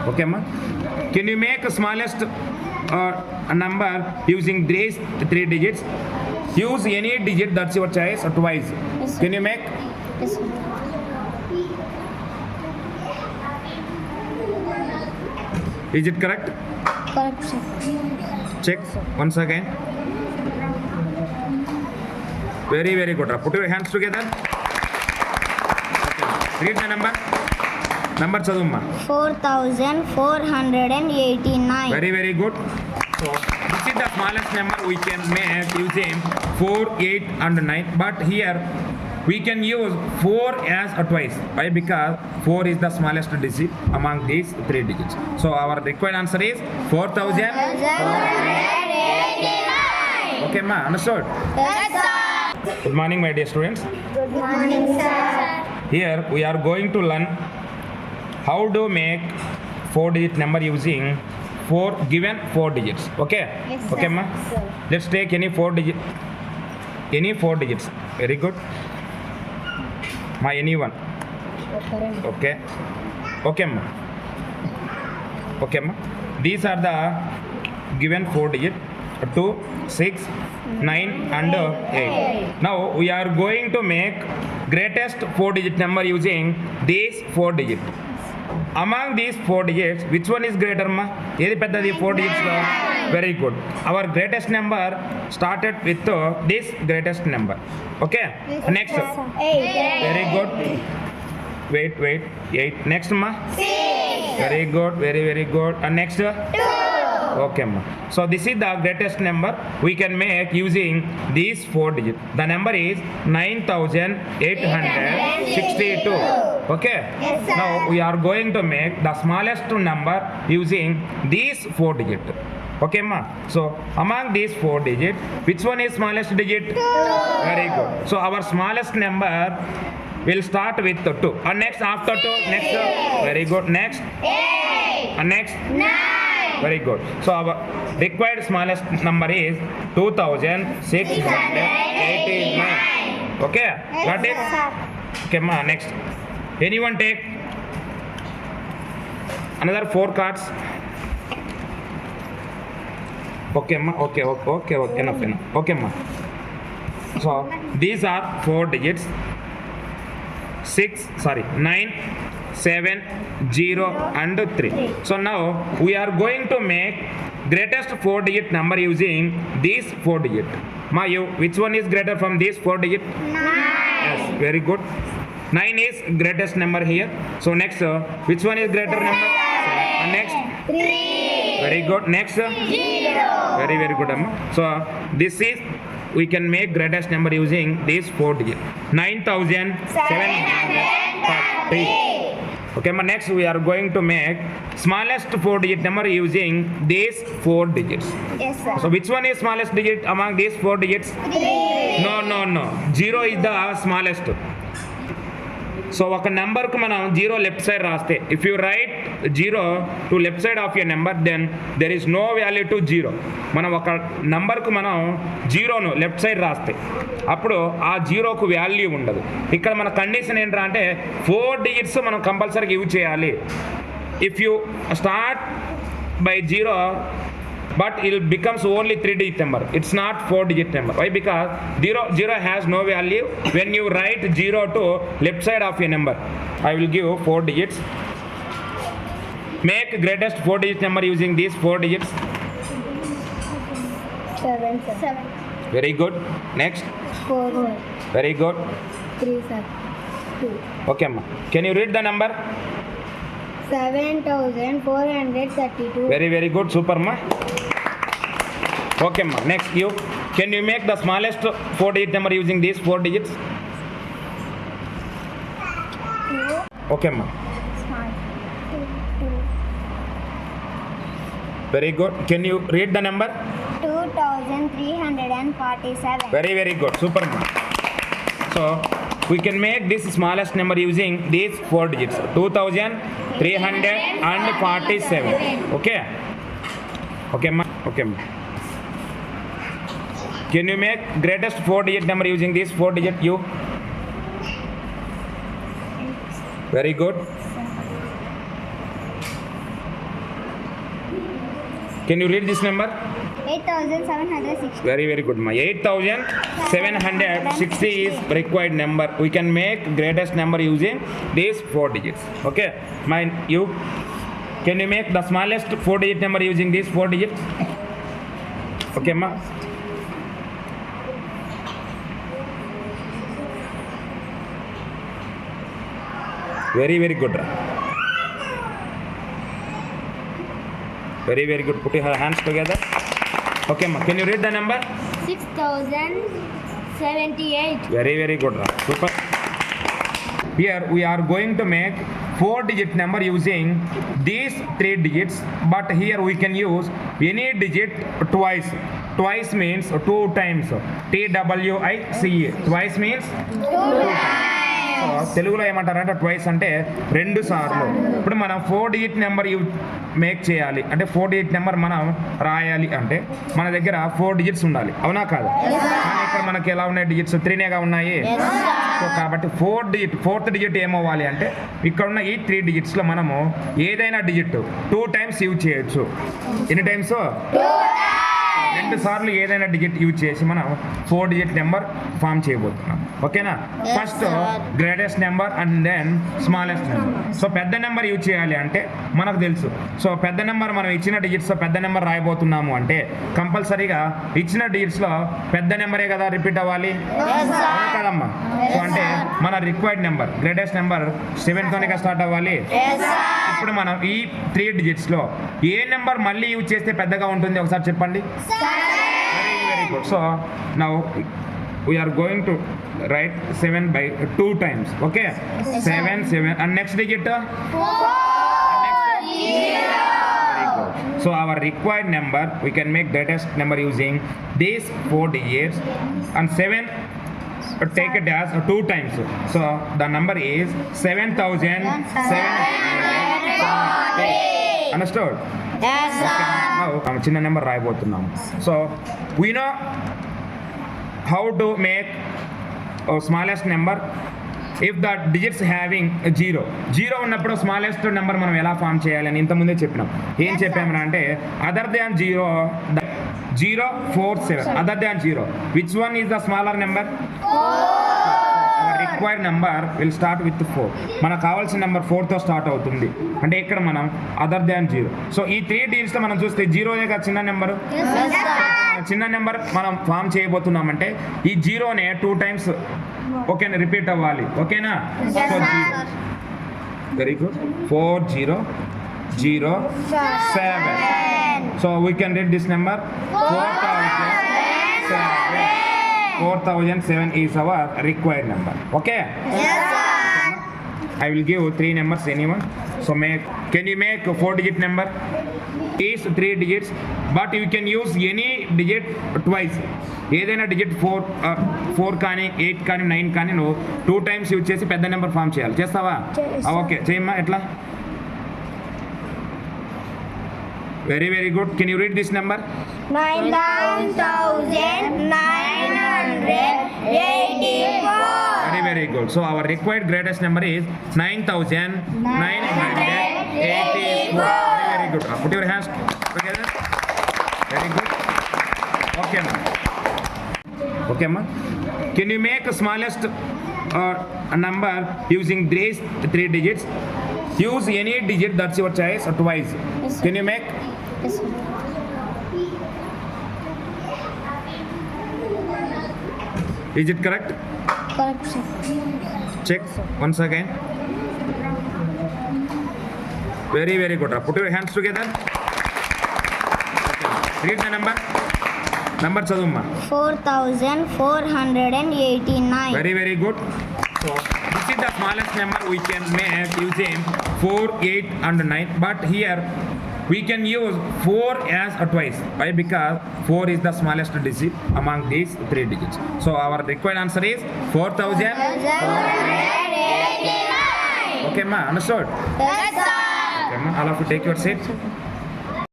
Okay, ma? Can you make a smallest number using these 3 digits? Use any digit, that's your choice, or twice. Yes, sir. Can you make? Yes, sir. Is it correct? Correct, sir. Check once again. Very, very good. Put your hands together. Okay. Read the number. Number chadumma. 4,489. Very, very good. So this is the smallest number we can make using 4, 8 and 9. But here we can use 4 as a twice. Why? Because 4 is the smallest digit among these 3 digits. So our required answer is 4,489. Okay, ma, understood? Yes, sir. Good morning, my dear students. Good morning, sir. Here we are going to learn how to make 4-digit number using given 4 digits. Okay? Yes, sir. Okay, ma? Sir. Let's take any 4 digits. Very good. Ma, anyone. Okay. Okay, ma. Okay, ma. These are the given 4 digits. 2, 6, 9 and 8. Now we are going to make greatest 4-digit number using these 4 digits. Among these 4 digits, which one is greater, ma? Edi peddadi 4 digits lo? Very good. Our greatest number started with this greatest number. Okay? Next. 8. Very good. Wait. 8. Next, ma? 6. Very good. Very good. And next? 2. Okay, ma. So this is the greatest number we can make using these 4 digits. The number is 9,862. Okay? Yes, sir. Now we are going to make the smallest number using these 4 digits. Okay, ma. So among these 4 digits, which one is smallest digit? 2. Very good. So our smallest number will start with 2. And next after 2, next. Very good. Next. 8. And next. 9. Very good. So our required smallest number is 2,689. Okay? Got it? Okay, ma. Next. Anyone take another 4 cards? Okay, ma. Okay. Enough. Okay, ma. So these are 4 digits. 9, 7, 0 and 3. So now we are going to make greatest 4-digit number using these 4 digits. Ma, which one is greater from these 4 digits? 9. Yes, very good. 9 is greatest number here. So next, which one is greater number? And next, 3. very good. Next, 0. very good, amma. So this is we can make greatest number using these 4 digits. 9,730. Okay, ma. Next we are going to make smallest 4-digit number using these 4 digits. Yes, sir. So which one is smallest digit among these 4 digits? 3. No. 0 is the smallest. So ఒక నెంబర్కు మనం 0 left side రాస్తే if you write 0 to left side of your number then there is no value to 0. మనం ఒక నెంబర్కు మనం 0ను left side రాస్తే అప్పుడు ఆ 0కు వాల్యూ ఉండదు. ఇక్కడ మన కండిషన్ ఏంట్రా అంటే 4 digits మనం కంపల్సరీగా యూజ్ చేయాలి. If you start by 0 but it becomes only 3-digit number. It's not 4-digit number. Why? Because 0 has no value when you write 0 to left side of your number. I will give 4 digits. Make greatest 4-digit number using these 4 digits. 7. Very good. Next. 4. Very good. 3, sir. 2. Okay, ma. Can you read the number? 7,432. Very good. Super, ma. Okay, ma. Next, you. Can you make the smallest 4-digit number using these 4 digits? Okay, ma. Very good. Can you read the number? 2,347. Very good. Super, ma. So we can make this smallest number using these 4 digits. 2,347. Okay, ma. Can you make greatest 4-digit number using this 4-digit? You. Very good. Can you read this number? 8760. Very good, ma. 8760 is required number. We can make greatest number using these 4 digits. Okay, mine. You can you make the smallest 4-digit number using these 4 digits? Okay, ma. Very good. Very good. Put your hands together. Okay, ma. Can you read the number? 6078. Very good. Super. Here we are going to make 4-digit number using these 3 digits, but here we can use any digit twice. Twice means 2 times. TWICE. Twice means 2 times. తెలుగులో ఏమంటారంటే twice అంటే 2 సార్లు. ఇప్పుడు మనం 4-digit number make చేయాలి అంటే 4-digit number మనం రాయాలి అంటే మన దగ్గర 4 digits ఉండాలి, అవునా కాదా? కానీ ఇక్కడ మనకి ఎలా ఉన్నాయి డిజిట్స్? 3నేగా ఉన్నాయి. సో కాబట్టి 4th digit ఏమవ్వాలి అంటే ఇక్కడ ఉన్న ఈ 3 digitsలో మనము ఏదైనా డిజిట్ 2 times యూజ్ చేయొచ్చు. ఎన్ని టైమ్స్? 2 సార్లు ఏదైనా డిజిట్ యూజ్ చేసి మనం 4-digit నెంబర్ ఫామ్ చేయబోతున్నాం. ఓకేనా? First greatest number and then smallest number. So పెద్ద నెంబర్ యూజ్ చేయాలి అంటే మనకు తెలుసు. సో పెద్ద నెంబర్ మనం ఇచ్చిన డిజిట్స్లో పెద్ద నెంబర్ రాయబోతున్నాము అంటే కంపల్సరీగా ఇచ్చిన డిజిట్స్లో పెద్ద నెంబరే కదా రిపీట్ అవ్వాలి, అవునా కదమ్మా? సో అంటే మన రిక్వైర్డ్ నెంబర్ గ్రేటెస్ట్ నెంబర్ 7తోనే స్టార్ట్ అవ్వాలి. ఇప్పుడు మనం ఈ 3 digitsలో ఏ నెంబర్ మళ్ళీ యూజ్ చేస్తే పెద్దగా ఉంటుంది ఒకసారి చెప్పండి. Very good. So now we are going to write 7 by 2 times. Okay, 7 and next digit 4. Very good. So our required number we can make greatest number using these 4 digits and 7 take it as 2 times. So the number is 7740. Understood? Yes, sir. Now చిన్న number రాయబోతున్నాం. So we know how to make a smallest number if the digits having 0 ఉన్నప్పుడు smallest number మనం ఎలా form చేయాలని ఇంతకుముందే చెప్పినాం. ఏం చెప్పామని అంటే other than 047 other than 0 which one is the smaller number? Required number will start with 4. మనకు కావాల్సిన నెంబర్ 4తో స్టార్ట్ అవుతుంది అంటే ఇక్కడ మనం అదర్ దాన్ 0. సో ఈ 3 digitsలో మనం చూస్తే 0 చిన్న నెంబరు. చిన్న నెంబర్ మనం ఫామ్ చేయబోతున్నామంటే ఈ 0నే 2 times ఓకేనా రిపీట్ అవ్వాలి. ఓకేనా? So 0. Very good. 4007. So we can read this number 4007 is our required number. Okay? Yes, sir. I will give 3 numbers anyone. So can you make a 4-digit number? Is 3 digits, but you can use any digit twice. ఏదైనా digit 4 కానీ 8 కానీ 9 కానీ నువ్వు 2 times use చేసి పెద్ద number form చేయాలి. చేస్తావా? Okay, చేయమ్మా. ఎట్లా? very good. Can you read this number? 9984. Very good. So our required greatest number is 9984. Very good. Put your hands together. Very good. Okay, ma'am. Okay, ma'am. Can you make a smallest a number using these 3 digits? Use any digit that's your choice or twice. Yes, sir. Can you make? Yes, sir. Is it correct? Correct, sir. Check once again. Very good. Put your hands together. Okay. Read the number. Number chadumma. 4489. Very good. So this is the smallest number we can make using 4, 8 and 9. But here we can use 4 as a twice. Why? Because 4 is the smallest digit among these 3 digits. So our required answer is 4489. Okay, ma. Understood? Yes, sir. Okay, ma. All of you take your seat.